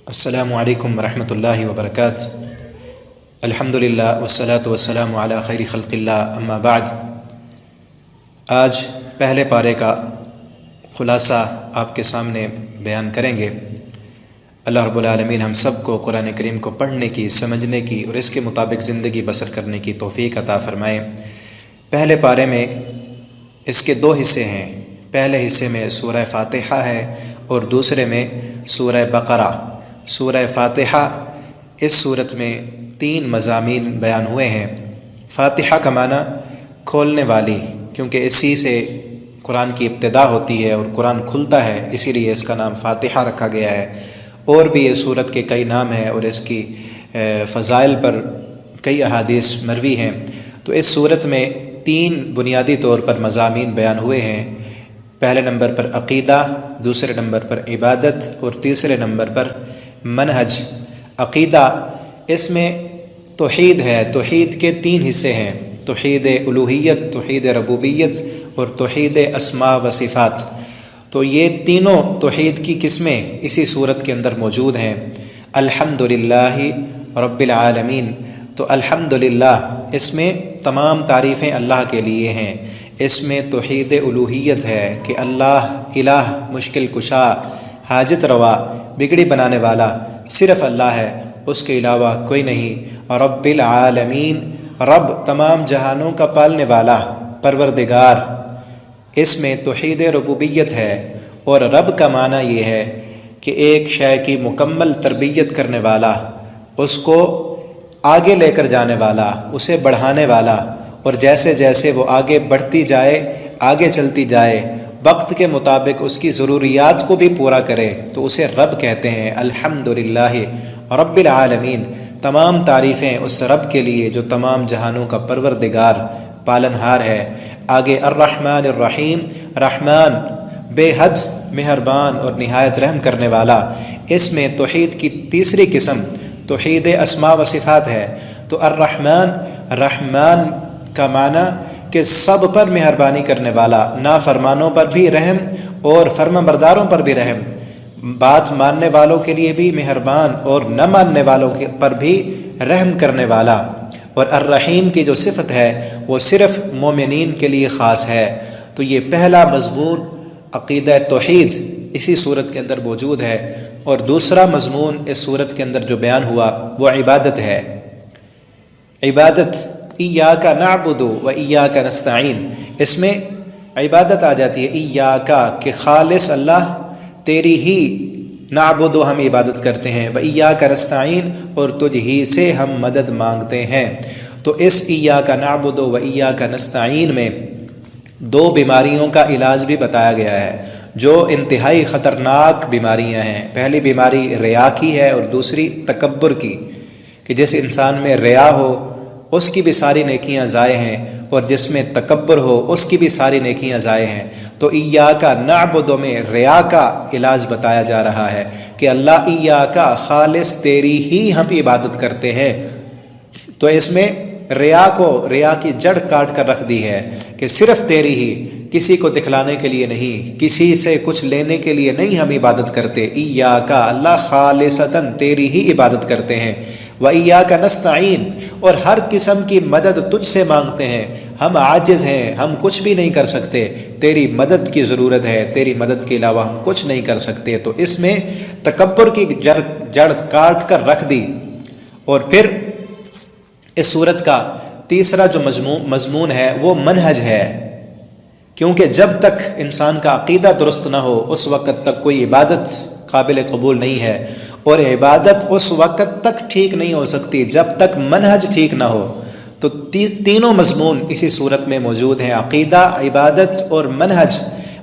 السلام علیکم ورحمۃ اللہ وبرکاتہ۔ الحمدللہ والصلاۃ والسلام علی خیر خلق اللہ، اما بعد۔ آج پہلے پارے کا خلاصہ آپ کے سامنے بیان کریں گے۔ اللہ رب العالمین ہم سب کو قرآن کریم کو پڑھنے کی، سمجھنے کی اور اس کے مطابق زندگی بسر کرنے کی توفیق عطا فرمائے۔ پہلے پارے میں اس کے دو حصے ہیں۔ پہلے حصے میں سورہ فاتحہ ہے اور دوسرے میں سورہ بقرہ۔ سورہ فاتحہ، اس صورت میں 3 مضامین بیان ہوئے ہیں۔ فاتحہ کا معنی کھولنے والی، کیونکہ اسی سے قرآن کی ابتدا ہوتی ہے اور قرآن کھلتا ہے، اسی لیے اس کا نام فاتحہ رکھا گیا ہے۔ اور بھی اس صورت کے کئی نام ہیں اور اس کی فضائل پر کئی احادیث مروی ہیں۔ تو اس صورت میں 3 بنیادی طور پر مضامین بیان ہوئے ہیں۔ پہلے نمبر پر عقیدہ، دوسرے نمبر پر عبادت اور تیسرے نمبر پر منہج۔ عقیدہ، اس میں توحید ہے۔ توحید کے 3 حصے ہیں: توحید الوہیت، توحید ربوبیت اور توحید اسماء و صفات۔ تو یہ تینوں توحید کی قسمیں اسی صورت کے اندر موجود ہیں۔ الحمدللہ رب العالمین، تو الحمدللہ اس میں تمام تعریفیں اللہ کے لیے ہیں۔ اس میں توحید الوہیت ہے کہ اللہ الہ، مشکل کشا، حاجت روا، بگڑی بنانے والا صرف اللہ ہے، اس کے علاوہ کوئی نہیں۔ رب العالمین، رب تمام جہانوں کا پالنے والا، پروردگار، اس میں توحید ربوبیت ہے۔ اور رب کا معنی یہ ہے کہ ایک شے کی مکمل تربیت کرنے والا، اس کو آگے لے کر جانے والا، اسے بڑھانے والا، اور جیسے جیسے وہ آگے بڑھتی جائے، آگے چلتی جائے، وقت کے مطابق اس کی ضروریات کو بھی پورا کرے، تو اسے رب کہتے ہیں۔ الحمدللہ رب العالمین، تمام تعریفیں اس رب کے لیے جو تمام جہانوں کا پروردگار، پالنہار ہے۔ آگے الرحمن الرحیم، رحمان بے حد مہربان اور نہایت رحم کرنے والا۔ اس میں توحید کی تیسری قسم توحید اسماء و صفات ہے۔ تو الرحمن، رحمان کا معنی کہ سب پر مہربانی کرنے والا، نافرمانوں پر بھی رحم اور فرمانبرداروں پر بھی رحم، بات ماننے والوں کے لیے بھی مہربان اور نہ ماننے والوں پر بھی رحم کرنے والا۔ اور الرحیم کی جو صفت ہے وہ صرف مومنین کے لیے خاص ہے۔ تو یہ پہلا مضمون عقیدہ توحید اسی صورت کے اندر موجود ہے۔ اور دوسرا مضمون اس صورت کے اندر جو بیان ہوا وہ عبادت ہے۔ عبادت، ایاک نعبد و ایاک نستعین، اس میں عبادت آ جاتی ہے۔ ایاک کہ خالص اللہ، تیری ہی نعبد ہم عبادت کرتے ہیں، و ایاک نستعین اور تجھ ہی سے ہم مدد مانگتے ہیں۔ تو اس ایاک نعبد و ایاک نستعین میں 2 بیماریوں کا علاج بھی بتایا گیا ہے جو انتہائی خطرناک بیماریاں ہیں۔ پہلی بیماری ریا کی ہے اور دوسری تکبر کی، کہ جس انسان میں ریا ہو اس کی بھی ساری نیکیاں ضائع ہیں، اور جس میں تکبر ہو اس کی بھی ساری نیکیاں ضائع ہیں۔ تو ایاک نعبد میں ریا کا علاج بتایا جا رہا ہے کہ اللہ ایاک، خالص تیری ہی ہم عبادت کرتے ہیں۔ تو اس میں ریا کی جڑ کاٹ کر رکھ دی ہے کہ صرف تیری ہی، کسی کو دکھلانے کے لیے نہیں، کسی سے کچھ لینے کے لیے نہیں ہم عبادت کرتے۔ ایاک اللہ، خالصتاً تیری ہی عبادت کرتے ہیں۔ وَإِيَّاكَ نَسْتَعِينُ اور ہر قسم کی مدد تجھ سے مانگتے ہیں۔ ہم عاجز ہیں، ہم کچھ بھی نہیں کر سکتے، تیری مدد کی ضرورت ہے، تیری مدد کے علاوہ ہم کچھ نہیں کر سکتے۔ تو اس میں تکبر کی جڑ کاٹ کر رکھ دی۔ اور پھر اس صورت کا تیسرا جو مضمون ہے وہ منہج ہے، کیونکہ جب تک انسان کا عقیدہ درست نہ ہو اس وقت تک کوئی عبادت قابل قبول نہیں ہے، اور عبادت اس وقت تک ٹھیک نہیں ہو سکتی جب تک منہج ٹھیک نہ ہو۔ تو تینوں مضمون اسی صورت میں موجود ہیں: عقیدہ، عبادت اور منہج۔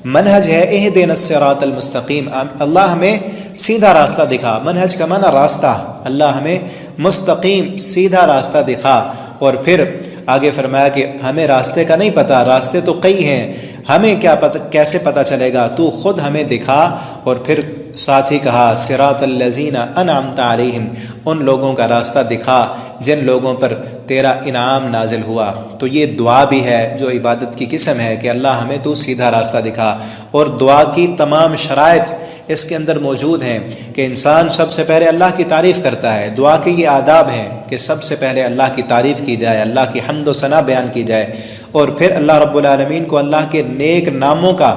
منہج ہے اہدنا الصراط المستقیم، اللہ ہمیں سیدھا راستہ دکھا۔ منہج کا معنی راستہ، اللہ ہمیں مستقیم سیدھا راستہ دکھا۔ اور پھر آگے فرمایا کہ ہمیں راستے کا نہیں پتہ، راستے تو کئی ہیں، ہمیں کیا پتہ، کیسے پتہ چلے گا، تو خود ہمیں دکھا۔ اور پھر ساتھ ہی کہا صراط الذین انعمت علیہم، ان لوگوں کا راستہ دکھا جن لوگوں پر تیرا انعام نازل ہوا۔ تو یہ دعا بھی ہے جو عبادت کی قسم ہے کہ اللہ ہمیں تو سیدھا راستہ دکھا۔ اور دعا کی تمام شرائط اس کے اندر موجود ہیں کہ انسان سب سے پہلے اللہ کی تعریف کرتا ہے۔ دعا کے یہ آداب ہیں کہ سب سے پہلے اللہ کی تعریف کی جائے، اللہ کی حمد و ثنا بیان کی جائے، اور پھر اللہ رب العالمین کو اللہ کے نیک ناموں کا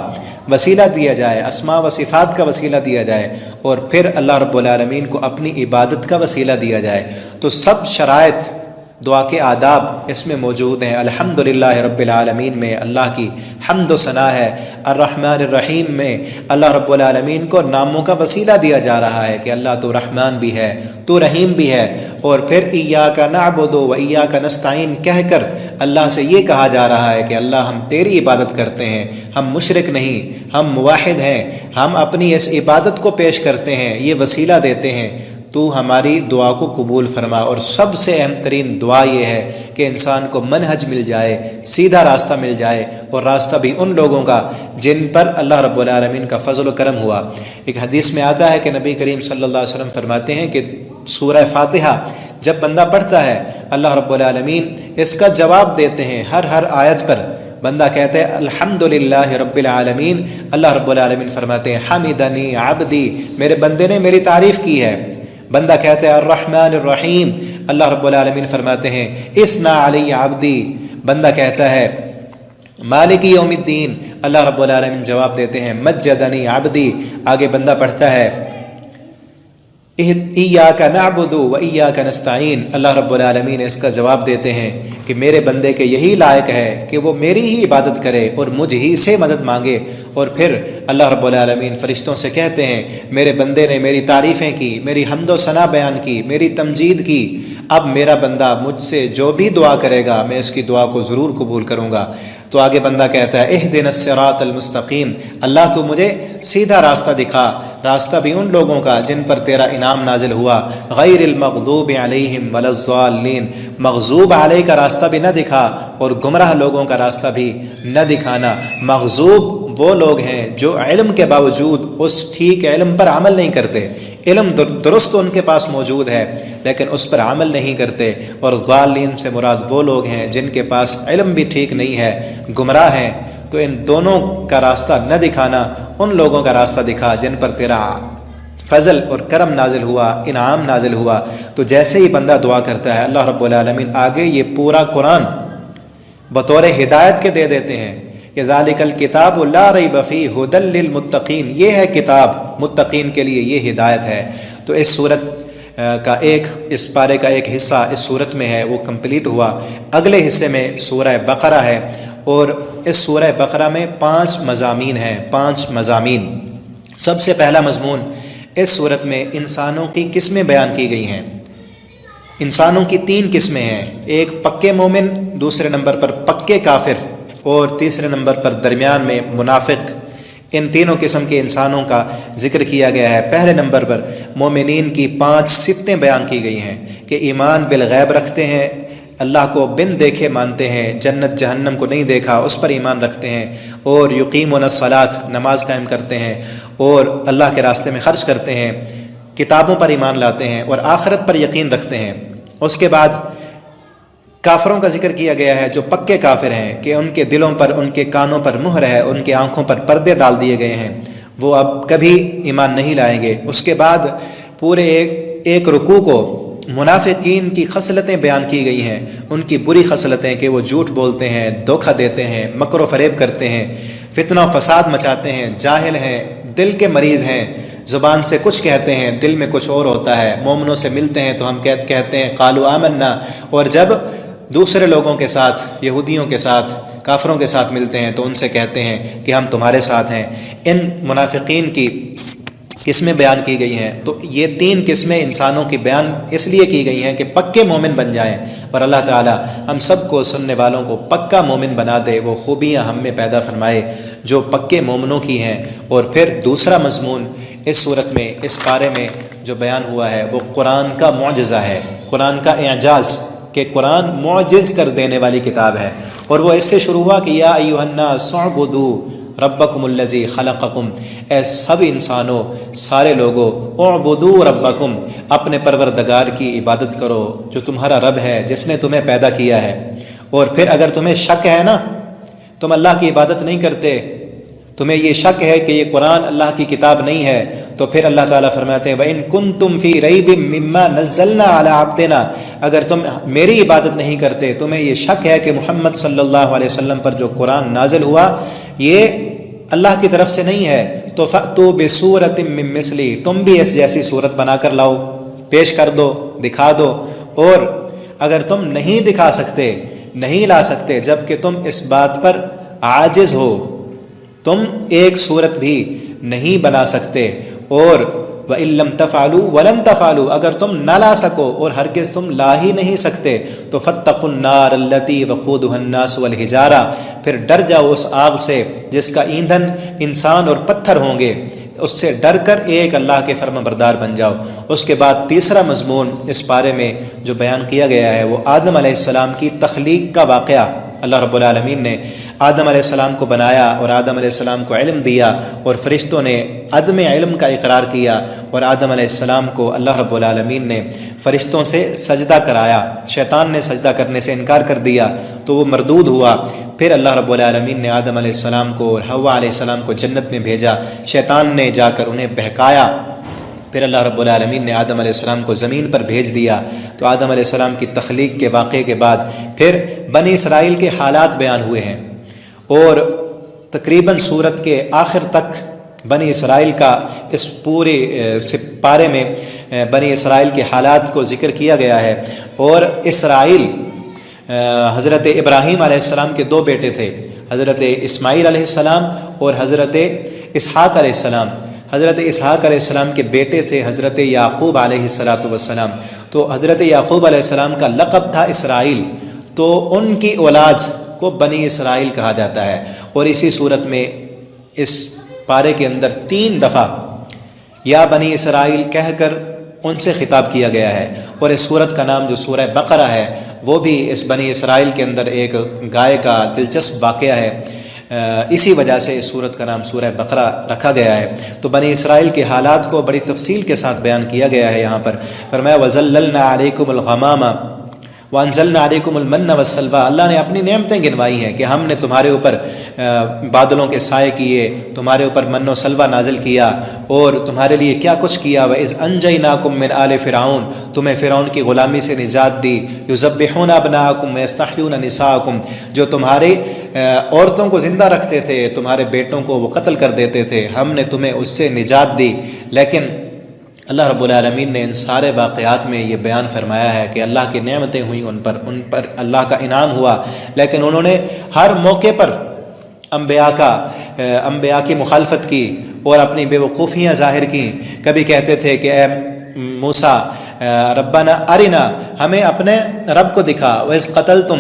وسیلہ دیا جائے، اسماء و صفات کا وسیلہ دیا جائے، اور پھر اللہ رب العالمین کو اپنی عبادت کا وسیلہ دیا جائے۔ تو سب شرائط دعا کے آداب اس میں موجود ہیں۔ الحمدللہ رب العالمین میں اللہ کی حمد و ثنا ہے، الرحمن الرحیم میں اللہ رب العالمین کو ناموں کا وسیلہ دیا جا رہا ہے کہ اللہ تو رحمان بھی ہے، تو رحیم بھی ہے، اور پھر ایاک نعبد و ایاک نستعین کہہ کر اللہ سے یہ کہا جا رہا ہے کہ اللہ ہم تیری عبادت کرتے ہیں، ہم مشرک نہیں، ہم موحد ہیں، ہم اپنی اس عبادت کو پیش کرتے ہیں، یہ وسیلہ دیتے ہیں، تو ہماری دعا کو قبول فرما۔ اور سب سے اہم ترین دعا یہ ہے کہ انسان کو منہج مل جائے، سیدھا راستہ مل جائے، اور راستہ بھی ان لوگوں کا جن پر اللہ رب العالمین کا فضل و کرم ہوا۔ ایک حدیث میں آتا ہے کہ نبی کریم صلی اللہ علیہ وسلم فرماتے ہیں کہ سورہ فاتحہ جب بندہ پڑھتا ہے اللہ رب العالمین اس کا جواب دیتے ہیں، ہر آیت پر بندہ کہتا ہے الحمدللہ رب العالمین، اللہ رب العالمین فرماتے ہیں حمدنی عبدی، میرے بندے نے میری تعریف کی ہے۔ بندہ کہتا ہے الرحمن الرحیم، اللہ رب العالمین فرماتے ہیں اثنا علی عبدی، بندہ کہتا ہے مالک یوم الدین، اللہ رب العالمین جواب دیتے ہیں مجدنی عبدی۔ آگے بندہ پڑھتا ہے ایاک نعبد و ایاک نستعین، اللہ رب العالمین اس کا جواب دیتے ہیں کہ میرے بندے کے یہی لائق ہے کہ وہ میری ہی عبادت کرے اور مجھ ہی سے مدد مانگے۔ اور پھر اللہ رب العالمین فرشتوں سے کہتے ہیں میرے بندے نے میری تعریفیں کی، میری حمد و ثنا بیان کی، میری تمجید کی، اب میرا بندہ مجھ سے جو بھی دعا کرے گا میں اس کی دعا کو ضرور قبول کروں گا۔ تو آگے بندہ کہتا ہے اہدنا الصراط المستقیم، اللہ تو مجھے سیدھا راستہ دکھا، راستہ بھی ان لوگوں کا جن پر تیرا انعام نازل ہوا، غیر المغضوب علیہم ولا الضالین، مغضوب علیہ کا راستہ بھی نہ دکھا اور گمراہ لوگوں کا راستہ بھی نہ دکھانا۔ مغضوب وہ لوگ ہیں جو علم کے باوجود اس ٹھیک علم پر عمل نہیں کرتے، علم درست ان کے پاس موجود ہے لیکن اس پر عمل نہیں کرتے، اور ضالین سے مراد وہ لوگ ہیں جن کے پاس علم بھی ٹھیک نہیں ہے، گمراہ ہیں۔ تو ان دونوں کا راستہ نہ دکھانا، ان لوگوں کا راستہ دکھا جن پر تیرا فضل اور کرم نازل ہوا، انعام نازل ہوا۔ تو جیسے ہی بندہ دعا کرتا ہے اللہ رب العالمین آگے یہ پورا قرآن بطور ہدایت کے دے دیتے ہیں کہ ذالک الکتاب لا ریب فیہ ھدی للمتقین، یہ ہے کتاب، متقین کے لیے یہ ہدایت ہے۔ تو اس صورت کا اس پارے کا ایک حصہ اس صورت میں ہے، وہ کمپلیٹ ہوا۔ اگلے حصے میں سورہ بقرہ ہے، اور اس سورہ بقرہ میں 5 مضامین ہیں، 5 مضامین۔ سب سے پہلا مضمون اس صورت میں انسانوں کی قسمیں بیان کی گئی ہیں۔ انسانوں کی 3 قسمیں ہیں، ایک پکے مومن، دوسرے نمبر پر پکے کافر، اور تیسرے نمبر پر درمیان میں منافق۔ ان تینوں قسم کے انسانوں کا ذکر کیا گیا ہے۔ پہلے نمبر پر مومنین کی 5 صفتیں بیان کی گئی ہیں کہ ایمان بالغیب رکھتے ہیں، اللہ کو بن دیکھے مانتے ہیں، جنت جہنم کو نہیں دیکھا اس پر ایمان رکھتے ہیں، اور یقیمون الصلاۃ نماز قائم کرتے ہیں، اور اللہ کے راستے میں خرچ کرتے ہیں، کتابوں پر ایمان لاتے ہیں، اور آخرت پر یقین رکھتے ہیں۔ اس کے بعد کافروں کا ذکر کیا گیا ہے جو پکے کافر ہیں کہ ان کے دلوں پر، ان کے کانوں پر مہر ہے، ان کی آنکھوں پر پردے ڈال دیے گئے ہیں، وہ اب کبھی ایمان نہیں لائیں گے۔ اس کے بعد پورے ایک رکوع کو منافقین کی خصلتیں بیان کی گئی ہیں، ان کی بری خصلتیں کہ وہ جھوٹ بولتے ہیں، دھوکہ دیتے ہیں، مکر و فریب کرتے ہیں، فتنہ و فساد مچاتے ہیں، جاہل ہیں، دل کے مریض ہیں، زبان سے کچھ کہتے ہیں دل میں کچھ اور ہوتا ہے، مومنوں سے ملتے ہیں تو ہم کہتے ہیں قالوا آمنا، اور جب دوسرے لوگوں کے ساتھ، یہودیوں کے ساتھ، کافروں کے ساتھ ملتے ہیں تو ان سے کہتے ہیں کہ ہم تمہارے ساتھ ہیں۔ ان منافقین کی قسمیں بیان کی گئی ہیں۔ تو یہ 3 قسمیں انسانوں کی بیان اس لیے کی گئی ہیں کہ پکے مومن بن جائیں، اور اللہ تعالی ہم سب کو، سننے والوں کو پکا مومن بنا دے، وہ خوبیاں ہم میں پیدا فرمائے جو پکے مومنوں کی ہیں۔ اور پھر دوسرا مضمون اس صورت میں، اس پارے میں جو بیان ہوا ہے وہ قرآن کا معجزہ ہے، قرآن کا اعجاز، کہ قرآن معجز کر دینے والی کتاب ہے۔ اور وہ اس سے شروع ہوا کہ یا ایھا الناس اعبدوا ربکم الذی خلقکم، اے سب انسانوں، سارے لوگوں، اعبدوا ربکم، اپنے پروردگار کی عبادت کرو جو تمہارا رب ہے، جس نے تمہیں پیدا کیا ہے۔ اور پھر اگر تمہیں شک ہے نا، تم اللہ کی عبادت نہیں کرتے، تمہیں یہ شک ہے کہ یہ قرآن اللہ کی کتاب نہیں ہے، تو پھر اللہ تعالیٰ فرماتے ہیں وَإِن كُنتُمْ فِي رَيْبٍ مِّمَّا نَزَّلْنَا عَلَىٰ عَبْدِنَا، اگر تم میری عبادت نہیں کرتے، تمہیں یہ شک ہے کہ محمد صلی اللہ علیہ وسلم پر جو قرآن نازل ہوا یہ اللہ کی طرف سے نہیں ہے، تو فَأْتُوا بِسُورَةٍ مِّن مِّثْلِهِ، تم بھی اس جیسی صورت بنا کر لاؤ، پیش کر دو، دکھا دو۔ اور اگر تم نہیں دکھا سکتے، نہیں لا سکتے، جب کہ تم اس بات پر عاجز ہو، تم ایک صورت بھی نہیں بنا سکتے، اور وَإِن لَّمْ تَفْعَلُوا وَلَن تَفْعَلُوا، اگر تم نہ لا سکو اور ہرگز تم لا ہی نہیں سکتے، تو فَاتَّقُوا النَّارَ الَّتِي وَقُودُهَا النَّاسُ وَالْحِجَارَةُ، پھر ڈر جاؤ اس آگ سے جس کا ایندھن انسان اور پتھر ہوں گے، اس سے ڈر کر ایک اللہ کے فرما بردار بن جاؤ۔ اس کے بعد تیسرا مضمون اس پارے میں جو بیان کیا گیا ہے وہ آدم علیہ السلام کی تخلیق کا واقعہ۔ اللہ رب العالمین نے آدم علیہ السلام کو بنایا اور آدم علیہ السلام کو علم دیا، اور فرشتوں نے عدم علم کا اقرار کیا، اور آدم علیہ السلام کو اللہ رب العالمین نے فرشتوں سے سجدہ کرایا، شیطان نے سجدہ کرنے سے انکار کر دیا تو وہ مردود ہوا۔ پھر اللہ رب العالمین نے آدم علیہ السلام کو اور حوا علیہ السلام کو جنت میں بھیجا، شیطان نے جا کر انہیں بہکایا۔ پھر اللہ رب العالمین نے آدم علیہ السلام کو زمین پر بھیج دیا۔ تو آدم علیہ السلام کی تخلیق کے واقعے کے بعد پھر بنی اسرائیل کے حالات بیان ہوئے ہیں، اور تقریباً سورت کے آخر تک بنی اسرائیل کا اس پورے پارے میں بنی اسرائیل کے حالات کو ذکر کیا گیا ہے۔ اور اسرائیل حضرت ابراہیم علیہ السلام کے دو بیٹے تھے، حضرت اسماعیل علیہ السلام اور حضرت اسحاق علیہ السلام۔ حضرت اسحاق علیہ السلام کے بیٹے تھے حضرت یعقوب علیہ السلام، تو حضرت یعقوب علیہ السلام کا لقب تھا اسرائیل، تو ان کی اولاد کو بنی اسرائیل کہا جاتا ہے۔ اور اسی صورت میں اس پارے کے اندر 3 دفعہ یا بنی اسرائیل کہہ کر ان سے خطاب کیا گیا ہے، اور اس صورت کا نام جو سورہ بقرہ ہے وہ بھی اس بنی اسرائیل کے اندر ایک گائے کا دلچسپ واقعہ ہے، اسی وجہ سے اس صورت کا نام سورہ بقرہ رکھا گیا ہے۔ تو بنی اسرائیل کے حالات کو بڑی تفصیل کے ساتھ بیان کیا گیا ہے۔ یہاں پر فرمایا وَظَلَّلْنَا عَلَيْكُمُ الْغَمَامَ وَأَنزَلْنَا عَلَيْكُمُ الْمَنَّ وَالسَّلْوَىٰ، اللہ نے اپنی نعمتیں گنوائی ہیں کہ ہم نے تمہارے اوپر بادلوں کے سائے کیے، تمہارے اوپر من و سلوہ نازل کیا، اور تمہارے لیے کیا کچھ کیا۔ وَإِذْ أَنْجَيْنَاكُم مِّنْ آلِ فِرْعَوْنَ، تمہیں فرعون کی غلامی سے نجات دی۔ يُذَبِّحُونَ أَبْنَاءَكُمْ وَيَسْتَحْيُونَ نِسَاءَكُمْ، جو تمہارے عورتوں کو زندہ رکھتے تھے، تمہارے بیٹوں کو وہ قتل کر دیتے تھے، ہم نے تمہیں اس سے نجات دی۔ لیکن اللہ رب العالمین نے ان سارے واقعات میں یہ بیان فرمایا ہے کہ اللہ کی نعمتیں ہوئیں ان پر اللہ کا انعام ہوا، لیکن انہوں نے ہر موقع پر انبیاء کی مخالفت کی اور اپنی بے وقوفیاں ظاہر کی۔ کبھی کہتے تھے کہ اے موسیٰ ربنا ارنا، ہمیں اپنے رب کو دکھا، وَإِذْ قَتَلْتُمْ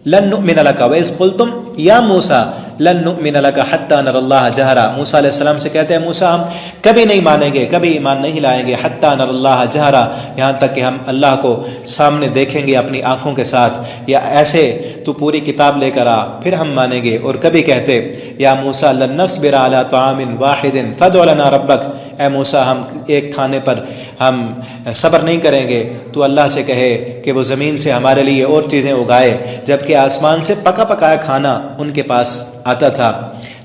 لَن نُؤْمِنَ لَكَ وَإِذْ قُلْتُمْ یا موسیٰ لن نؤمن لك حتى نرى اللہ جہرا، موسیٰ علیہ السلام سے کہتے ہیں موسیٰ ہم کبھی نہیں مانیں گے، کبھی ایمان نہیں لائیں گے، حتی نرى اللہ جہرا، یہاں تک کہ ہم اللہ کو سامنے دیکھیں گے اپنی آنکھوں کے ساتھ، یا ایسے تو پوری کتاب لے کر آ پھر ہم مانیں گے۔ اور کبھی کہتے یا موسیٰ لن نصبر على طعام واحد فادع لنا ربک، اے موسیٰ ہم ایک کھانے پر ہم صبر نہیں کریں گے، تو اللہ سے کہے کہ وہ زمین سے ہمارے لیے اور چیزیں اگائے، جبکہ آسمان سے پکا پکایا کھانا ان کے پاس آتا تھا،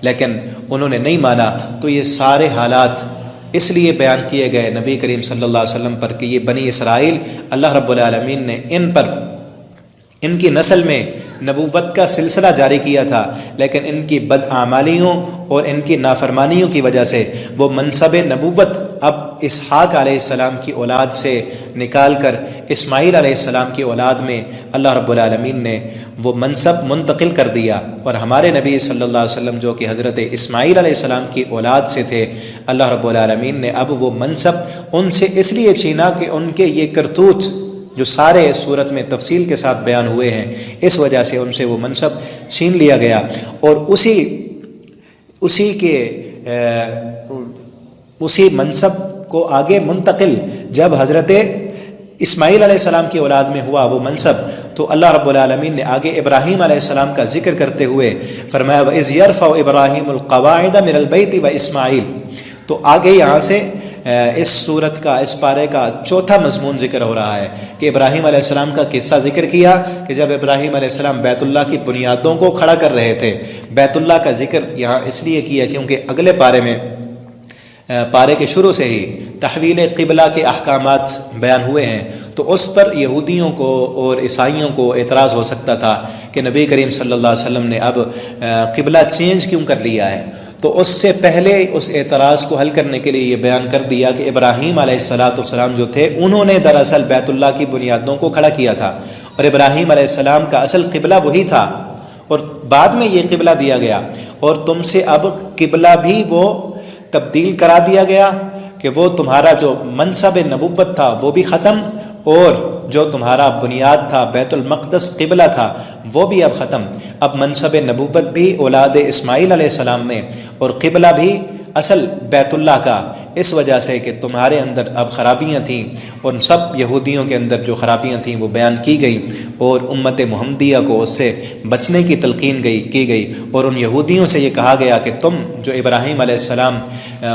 لیکن انہوں نے نہیں مانا۔ تو یہ سارے حالات اس لیے بیان کیے گئے نبی کریم صلی اللہ علیہ وسلم پر کہ یہ بنی اسرائیل اللہ رب العالمین نے ان کی نسل میں نبوت کا سلسلہ جاری کیا تھا، لیکن ان کی بدعمالیوں اور ان کی نافرمانیوں کی وجہ سے وہ منصب نبوت اب اسحاق علیہ السلام کی اولاد سے نکال کر اسماعیل علیہ السلام کی اولاد میں اللہ رب العالمین نے وہ منصب منتقل کر دیا، اور ہمارے نبی صلی اللہ علیہ وسلم جو کہ حضرت اسماعیل علیہ السلام کی اولاد سے تھے، اللہ رب العالمین نے اب وہ منصب ان سے اس لیے چھینا کہ ان کے یہ کرتوت جو سارے اس صورت میں تفصیل کے ساتھ بیان ہوئے ہیں، اس وجہ سے ان سے وہ منصب چھین لیا گیا، اور اسی منصب کو آگے منتقل جب حضرت اسماعیل علیہ السلام کی اولاد میں ہوا وہ منصب، تو اللہ رب العالمین نے آگے ابراہیم علیہ السلام کا ذکر کرتے ہوئے فرمایا وَإِذْ يَرْفَعُ إِبْرَاهِيمُ الْقَوَاعِدَ مِنَ الْبَيْتِ وَإِسْمَاعِيلُ، تو آگے یہاں سے اس صورت کا اس پارے کا چوتھا مضمون ذکر ہو رہا ہے کہ ابراہیم علیہ السلام کا قصہ ذکر کیا کہ جب ابراہیم علیہ السلام بیت اللہ کی بنیادوں کو کھڑا کر رہے تھے۔ بیت اللہ کا ذکر یہاں اس لیے کیا کیونکہ اگلے پارے میں پارے کے شروع سے ہی تحویل قبلہ کے احکامات بیان ہوئے ہیں، تو اس پر یہودیوں کو اور عیسائیوں کو اعتراض ہو سکتا تھا کہ نبی کریم صلی اللہ علیہ وسلم نے اب قبلہ چینج کیوں کر لیا ہے۔ تو اس سے پہلے اس اعتراض کو حل کرنے کے لیے یہ بیان کر دیا کہ ابراہیم علیہ السلام جو تھے انہوں نے دراصل بیت اللہ کی بنیادوں کو کھڑا کیا تھا، اور ابراہیم علیہ السلام کا اصل قبلہ وہی تھا، اور بعد میں یہ قبلہ دیا گیا، اور تم سے اب قبلہ بھی وہ تبدیل کرا دیا گیا کہ وہ تمہارا جو منصب نبوت تھا وہ بھی ختم، اور جو تمہارا بنیاد تھا بیت المقدس قبلہ تھا وہ بھی اب ختم۔ اب منصب نبوت بھی اولاد اسماعیل علیہ السلام میں، اور قبلہ بھی اصل بیت اللہ کا، اس وجہ سے کہ تمہارے اندر اب خرابیاں تھیں، اور سب یہودیوں کے اندر جو خرابیاں تھیں وہ بیان کی گئی، اور امت محمدیہ کو اس سے بچنے کی تلقین کی گئی، اور ان یہودیوں سے یہ کہا گیا کہ تم جو ابراہیم علیہ السلام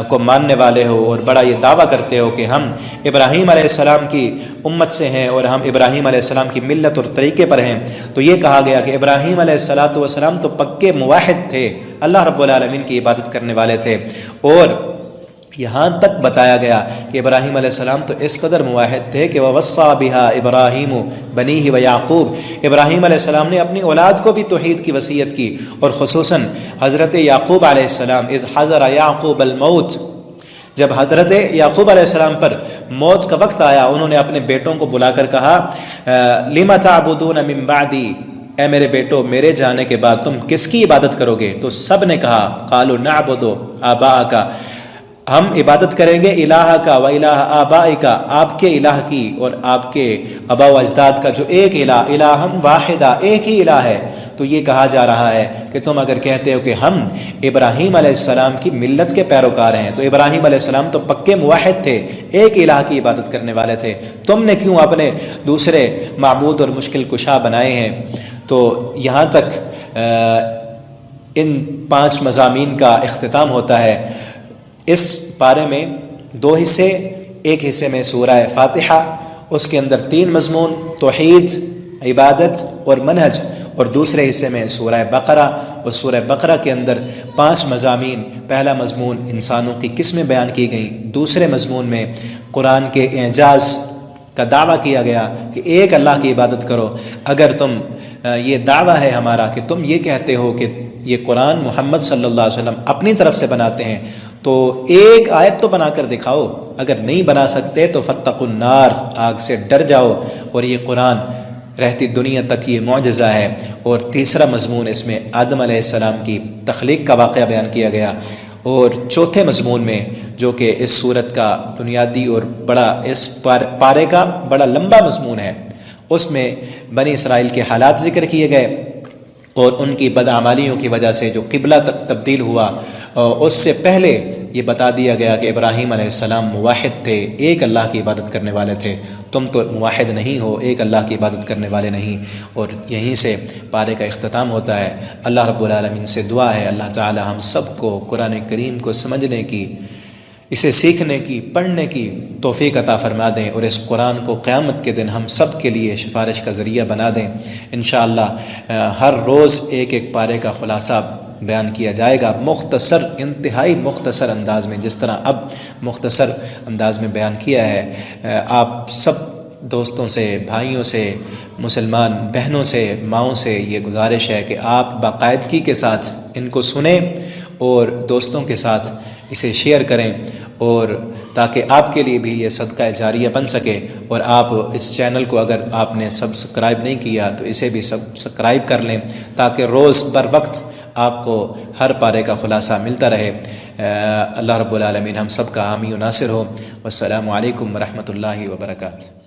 کو ماننے والے ہو اور بڑا یہ دعویٰ کرتے ہو کہ ہم ابراہیم علیہ السلام کی امت سے ہیں اور ہم ابراہیم علیہ السلام کی ملت اور طریقے پر ہیں، تو یہ کہا گیا کہ ابراہیم علیہ السلام تو پکے موحد تھے، اللہ رب العالمین کی عبادت کرنے والے تھے، اور یہاں تک بتایا گیا کہ ابراہیم علیہ السلام تو اس قدر موحد تھے کہ وَوَصَّى بِهَا إِبْرَاهِيمُ بَنِيهِ وَيَعْقُوبُ، ابراہیم علیہ السلام نے اپنی اولاد کو بھی توحید کی وصیت کی، اور خصوصاً حضرت یعقوب علیہ السلام اذ حضر یعقوب الموت، جب حضرت یعقوب علیہ السلام پر موت کا وقت آیا، انہوں نے اپنے بیٹوں کو بلا کر کہا لِمَ تَعْبُدُونَ مِن بَعْدِي، اے میرے بیٹو میرے جانے کے بعد تم کس کی عبادت کرو گے؟ تو سب نے کہا قالوا نعبد آباءک، ہم عبادت کریں گے الہ کا و الہ آبائک، آپ کے الہ کی اور آپ کے آباء و اجداد کا جو ایک الہ واحدہ، ایک ہی الہ ہے۔ تو یہ کہا جا رہا ہے کہ تم اگر کہتے ہو کہ ہم ابراہیم علیہ السلام کی ملت کے پیروکار ہیں، تو ابراہیم علیہ السلام تو پکے موحد تھے، ایک الہ کی عبادت کرنے والے تھے، تم نے کیوں اپنے دوسرے معبود اور مشکل کشا بنائے ہیں؟ تو یہاں تک ان 5 مضامین کا اختتام ہوتا ہے۔ اس پارے میں 2 حصے، ایک حصے میں سورہ فاتحہ، اس کے اندر 3 مضمون توحید، عبادت اور منہج، اور دوسرے حصے میں سورہ بقرہ، اور سورہ بقرہ کے اندر 5 مضامین۔ پہلا مضمون انسانوں کی قسمیں بیان کی گئیں، دوسرے مضمون میں قرآن کے اعجاز کا دعویٰ کیا گیا کہ ایک اللہ کی عبادت کرو۔ اگر تم یہ دعویٰ ہے ہمارا کہ تم یہ کہتے ہو کہ یہ قرآن محمد صلی اللہ علیہ وسلم اپنی طرف سے بناتے ہیں، تو ایک آیت تو بنا کر دکھاؤ، اگر نہیں بنا سکتے تو فاتقوا النار، آگ سے ڈر جاؤ، اور یہ قرآن رہتی دنیا تک یہ معجزہ ہے۔ اور تیسرا مضمون اس میں آدم علیہ السلام کی تخلیق کا واقعہ بیان کیا گیا، اور چوتھے مضمون میں جو کہ اس صورت کا بنیادی اور بڑا اس پارے کا بڑا لمبا مضمون ہے، اس میں بنی اسرائیل کے حالات ذکر کیے گئے، اور ان کی بدعمالیوں کی وجہ سے جو قبلہ تبدیل ہوا، اس سے پہلے یہ بتا دیا گیا کہ ابراہیم علیہ السلام موحد تھے، ایک اللہ کی عبادت کرنے والے تھے، تم تو موحد نہیں ہو، ایک اللہ کی عبادت کرنے والے نہیں۔ اور یہیں سے پارے کا اختتام ہوتا ہے۔ اللہ رب العالمین سے دعا ہے اللہ تعالی ہم سب کو قرآن کریم کو سمجھنے کی، اسے سیکھنے کی، پڑھنے کی توفیق عطا فرما دیں، اور اس قرآن کو قیامت کے دن ہم سب کے لیے سفارش کا ذریعہ بنا دیں۔ انشاءاللہ ہر روز ایک ایک پارے کا خلاصہ بیان کیا جائے گا، مختصر، انتہائی مختصر انداز میں، جس طرح اب مختصر انداز میں بیان کیا ہے۔ آپ سب دوستوں سے، بھائیوں سے، مسلمان بہنوں سے، ماؤں سے یہ گزارش ہے کہ آپ باقاعدگی کے ساتھ ان کو سنیں اور دوستوں کے ساتھ اسے شیئر کریں، اور تاکہ آپ کے لیے بھی یہ صدقہ جاریہ بن سکے۔ اور آپ اس چینل کو اگر آپ نے سبسکرائب نہیں کیا تو اسے بھی سبسکرائب کر لیں، تاکہ روز بر وقت آپ کو ہر پارے کا خلاصہ ملتا رہے۔ اللہ رب العالمین ہم سب کا حامی و ناصر ہو۔ والسلام علیکم ورحمۃ اللہ وبرکاتہ۔